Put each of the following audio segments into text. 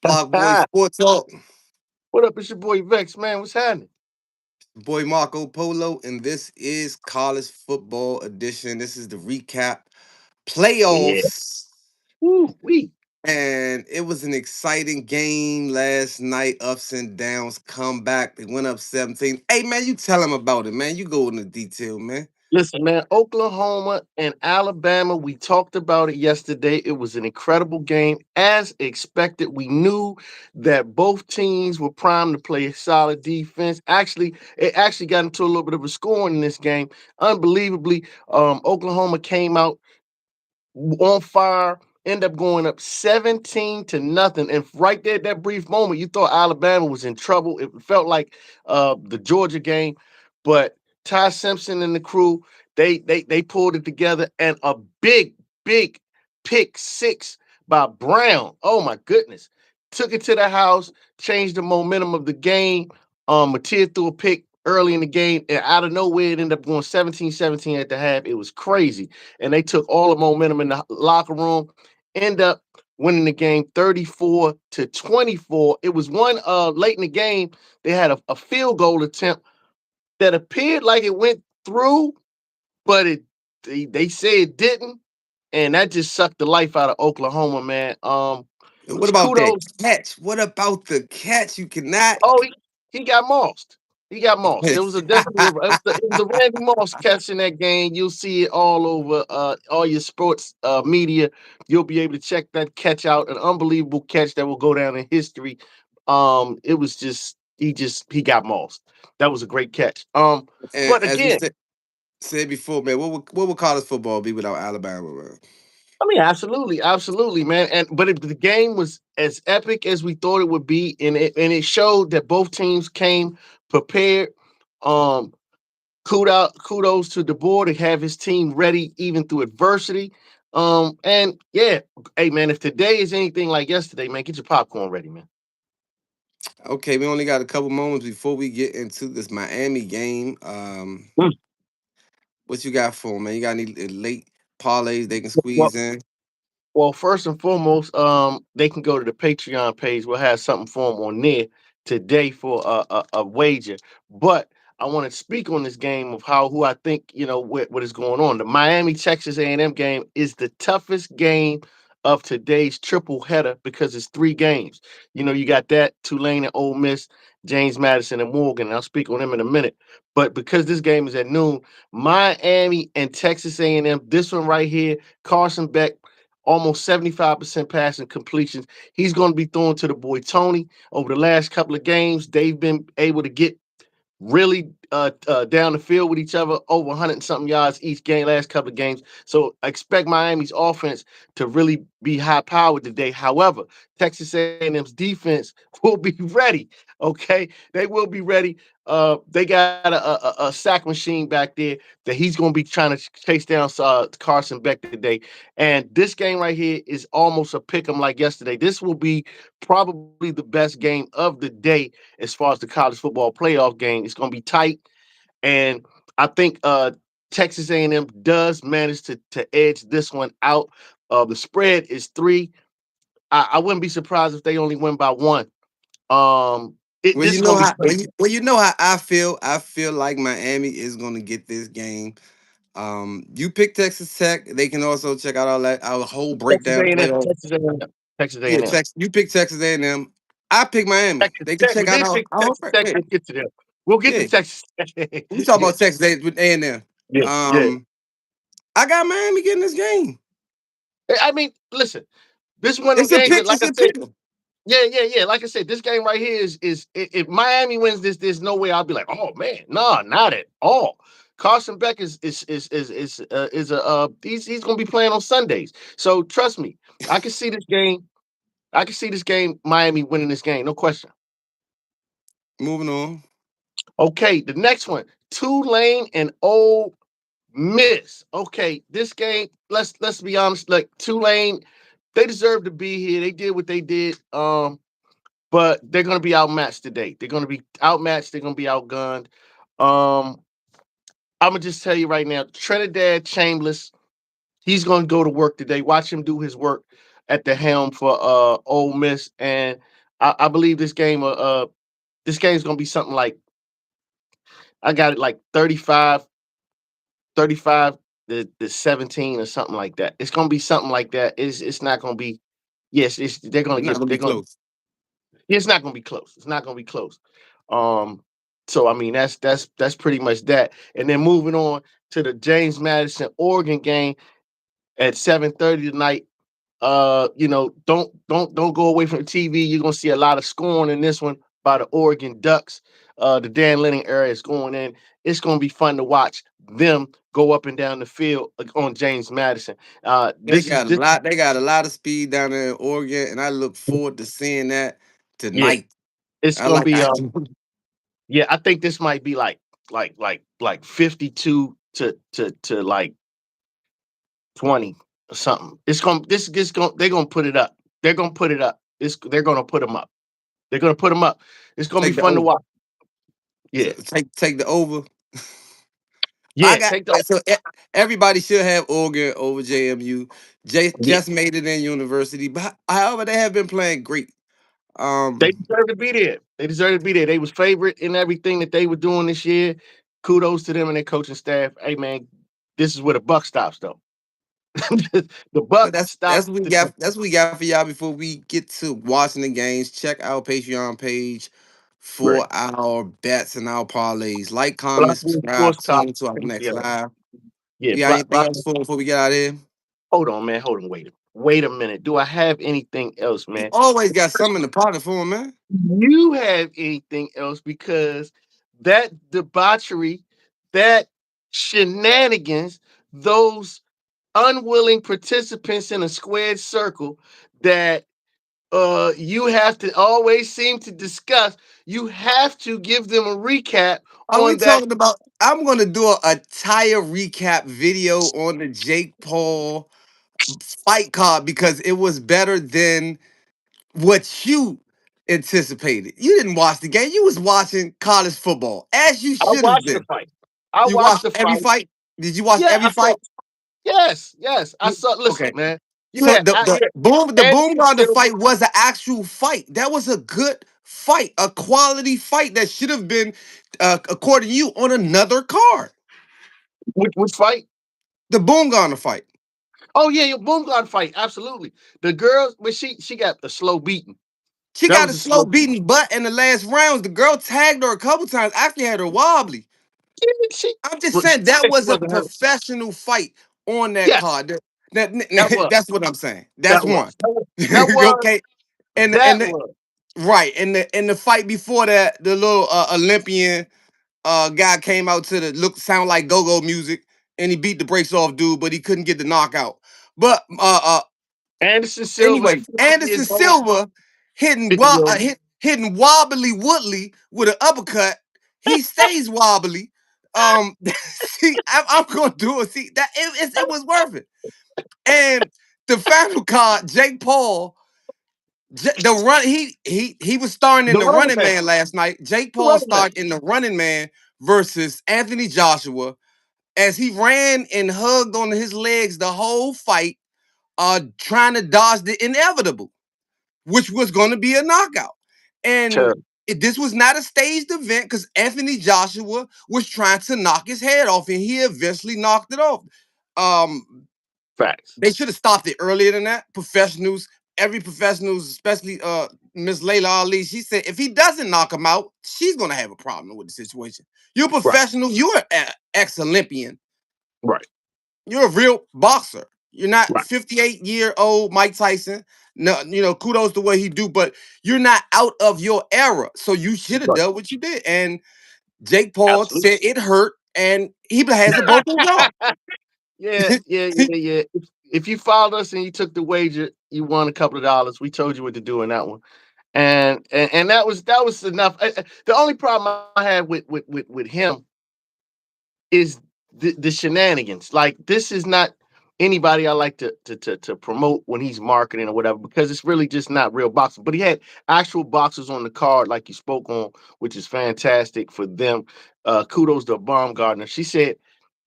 Block Boy Sports Talk. What up? It's your boy Vex, man. What's happening? Boy Marco Polo, and this is College Football Edition. This is the recap Yeah. playoffs. Woo wee. And it was an exciting game last night. Ups and downs, comeback. They went up 17. Hey, man, you tell them about it, man. You go into detail, man. Listen, man, Oklahoma and Alabama, we talked about it yesterday. It was an incredible game. As expected, we knew that both teams were primed to play a solid defense. Actually, it actually got into a little bit of a scoring in this game. Unbelievably, Oklahoma came out on fire, end up going up 17 to nothing. And right there, that brief moment, you thought Alabama was in trouble. It felt like the Georgia game, but Ty Simpson and the crew, they pulled it together, and a big pick six by Brown. Oh my goodness. Took it to the house, changed the momentum of the game. Matia threw a pick early in the game, and out of nowhere, it ended up going 17-17 at the half. It was crazy, and they took all the momentum in the locker room, end up winning the game 34 to 24. It was one late in the game. They had a field goal attempt that appeared like it went through, but they say it didn't, and that just sucked the life out of Oklahoma, man. And what about that Kudos. catch? What about the catch? You cannot. Oh, he got mossed. He got mossed. It was a definitely it was a Randy Moss catch in that game. You'll see it all over all your sports media. You'll be able to check that catch out. An unbelievable catch that will go down in history. It was just he got mossed. That was a great catch. And But as we again, said before, man, what would college football be without Alabama, man? I mean, absolutely, man. But the game was as epic as we thought it would be, and it showed that both teams came prepared. Um, kudos to DeBoer to have his team ready even through adversity. And yeah, hey man, if today is anything like yesterday, man, get your popcorn ready, man. Okay, we only got a couple moments before we get into this Miami game. Mm. What you got for 'em, man? You got any late parlays they can Well, squeeze in? Well, first and foremost, they can go to the Patreon page. We'll have something for them on there today for a wager. But I want to speak on this game of who I think what is going on. The Miami Texas A&M game is the toughest game of today's triple header because it's three games. You got that Tulane and Ole Miss, James Madison and Morgan. And I'll speak on them in a minute. But because this game is at noon, Miami and Texas A&M. This one right here, Carson Beck almost 75% passing completions. He's going to be throwing to the boy Tony. Over the last couple of games, they've been able to get really down the field with each other, over 100 and something yards each game, last couple of games. So I expect Miami's offense to really be high powered today. However, Texas A&M's defense will be ready. Okay, they will be ready. They got a sack machine back there that he's going to be trying to chase down Carson Beck today. And this game right here is almost a pick 'em like yesterday. This will be probably the best game of the day as far as the college football playoff game. It's going to be tight, and I think Texas A&M does manage to edge this one out. The spread is 3. I wouldn't be surprised if they only win by 1. Well, This you is know going to be how crazy. you know how I feel. I feel like Miami is going to get this game. You pick Texas Tech. They can also check out our whole Texas breakdown A&M, playoff. Texas A&M, Texas Yeah, A&M. Texas. You pick Texas A&M. I pick Miami. Texas They can Tech. check We out did our, pick our whole Texas Tech. yeah, We'll get to them. We'll get to yeah. Texas Tech. We talking Yeah, about Texas with A&M. yeah, yeah. Um, I got Miami getting this game. I mean, listen, this is one of them It's a games that, pick. like It's I a said, pick 'em. yeah. Like I said, this game right here is if Miami wins this, there's no way I'll be like, oh man, no, not at all. Carson Beck is a he's gonna be playing on Sundays. So trust me, I can see this game. I can see this game, Miami winning this game, no question. Moving on. Okay, the next one, Tulane and Ole Miss. Okay, this game, let's be honest, like Tulane, they deserve to be here. They did what they did. But they're going to be outmatched today. They're going to be outmatched. They're going to be outgunned. Um, I'm gonna just tell you right now, Trinidad Chambliss. He's going to go to work today. Watch him do his work at the helm for Ole Miss, and I believe this game's going to be something like I got it like 35 the 17 or something like that. It's going to be something like that. It's not going to be. Yes, they're going It's to not give. gonna be They're going. close. It's not going to be close. It's not going to be close. Um, so I mean that's pretty much that. And then moving on to the James Madison Oregon game at 7:30 tonight. Don't go away from the TV. You're gonna see a lot of scoring in this one by the Oregon Ducks. The Dan Lennon area is going in. It's gonna be fun to watch them go up and down the field on James Madison. They This is got a this lot. They got a lot of speed down there in Oregon, and I look forward to seeing that yeah. tonight. It's I gonna like. be I, yeah. I think this might be like 52 to like 20 or something. It's gonna this going they're gonna put it up. They're gonna put it up. They're gonna put them up. They're gonna put them up. It's gonna be take the fun to over. watch. So Yeah. take the over. I Yeah, got take the everybody should have Oregon over JMU. yeah. Just made it in university, but however they have been playing great. They Um, deserve to be there. They deserve to be there. They was favorite in everything that they were doing this year. Kudos to them and their coaching staff. Hey man, this is where the buck stops though. The but buck that's stops what we today. got. That's what we got for y'all before we get to watching the games. Check our Patreon page Right. for our bets and our parlays. Like, comment, Blackwood subscribe, Sports tune Talk. into our next Yeah. live. Yeah. You got anything else for before we get out of here? Hold on, man. Hold on. Wait a minute. Do I have anything else, You man? always got something in the pocket for 'em, man. You have anything else because that debauchery, that shenanigans, those unwilling participants in a squared circle that you have to always seem to discuss, you have to give them a recap Are we on that. talking about? I'm gonna do a entire recap video on the Jake Paul fight card because it was better than what you anticipated. You didn't watch the game. You was watching college football, as you I should have watched the been. fight. I You watched watched the every fight. fight. Did you watch Yeah, every I saw. fight? Yes, yes. I saw. Listen, Okay. man. You So had the yeah, boom Anderson Ronda Silva. fight was an actual fight. That was a good fight, a quality fight that should have been, according to you, on another card. Which fight? The boom Ghana fight. Oh yeah, your boom guard fight. Absolutely. The girls, but she got a slow beating. She That got a was a slow slow. beating butt in the last rounds. The girl tagged her a couple times. Actually had her wobbly. She, I'm just but she saying that said she was a wasn't hurt. professional fight on that Yes, card. that was. That's what I'm saying. That's That one. was. That was. That was. Okay. And That the, was. right. And the fight before that, the little Olympian guy came out to the look sound like go-go music and he beat the brakes off dude, but he couldn't get the knockout. But Anderson Silva at anyway, 50 years Anderson old. Silva 50 years old. hitting wobbly Woodley with an uppercut. He stays wobbly. See, I'm gonna do it. See that it was worth it. And the final card, Jake Paul, the run he was starring in The the running Running back. Man last night. Jake The Paul running back. starred in the Running Man versus Anthony Joshua as he ran and hugged on his legs the whole fight, trying to dodge the inevitable, which was going to be a knockout. And Terrible. this was not a staged event because Anthony Joshua was trying to knock his head off, and he eventually knocked it off. Facts. They should have stopped it earlier than that. Professionals, every professionals, especially Miss Layla Ali, she said if he doesn't knock him out, she's gonna have a problem with the situation. You're a Right. professional. You're an ex-Olympian. Right. You're a real boxer. You're not Right. 58-year-old Mike Tyson. No, kudos to what he do, but you're not out of your era. So you should have Right. done what you did. And Jake Paul Absolutely. said it hurt, and he has a broken jaw. Yeah. If you followed us and you took the wager, you won a couple of dollars. We told you what to do in that one, and that was enough. The only problem I had with him is the shenanigans. Like this is not anybody I like to promote when he's marketing or whatever because it's really just not real boxing. But he had actual boxers on the card, like you spoke on, which is fantastic for them. Kudos to Baumgartner. She said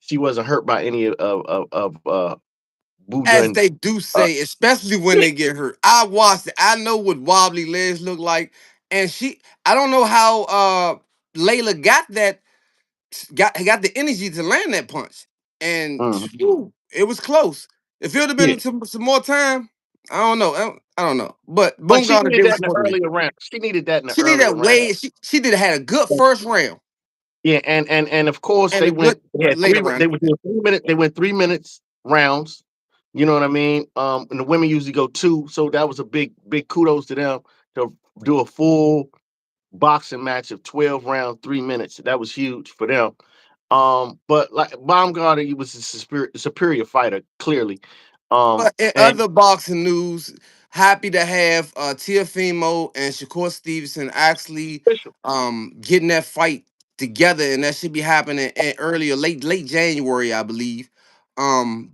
she wasn't hurt by any of Buddha as and they do uh, say, especially when they get hurt. I watched it. I know what wobbly legs look like, and I don't know how Layla got the energy to land that punch, and mhm. it was close. If it would have Yeah, been some more time, I don't know. I don't know. But but she Bumgarner needed did what that she in the supposed to do. earlier round. She needed that in the She did earlier that round. way. She did had a good first round Yeah, and of course and a good they had later they round. were doing 3 minute they went 3 minutes rounds. You know what I mean? And the women usually go two, so that was a big kudos to them to do a full boxing match of 12 rounds, 3 minutes. That was huge for them. But like Baumgartner, he was a superior fighter, clearly. But in And other boxing news, happy to have Tiafimo and Shakur Stevenson actually official, getting that fight together, and that should be happening in earlier late January, I believe.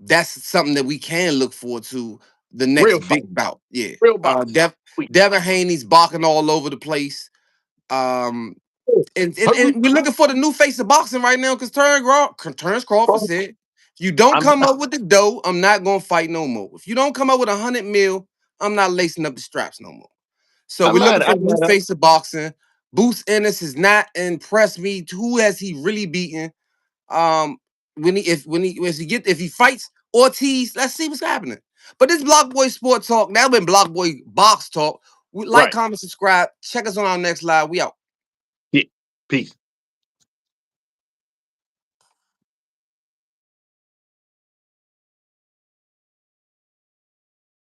That's something that we can look forward to the next real fight, big bout. Yeah. real boxing. Sweet. Devin Haney's barking all over the place. Um, Hungry. and we're looking for the new face of boxing right now because Terrence Crawford said, if you don't I'm come up with the dough, I'm not gonna fight no more. If you don't come up with 100 mil, I'm not lacing up the straps no more. So I'm we're looking not for I'm the new not face of boxing. Boots Ennis has not impressed me. Who has he really beaten? Um, if he fights Ortiz, let's see what's happening. But this Block Boy Sport Talk, now been Block Boy Box Talk. Like, right. comment, subscribe. Check us on our next live. We out. Yeah. Peace.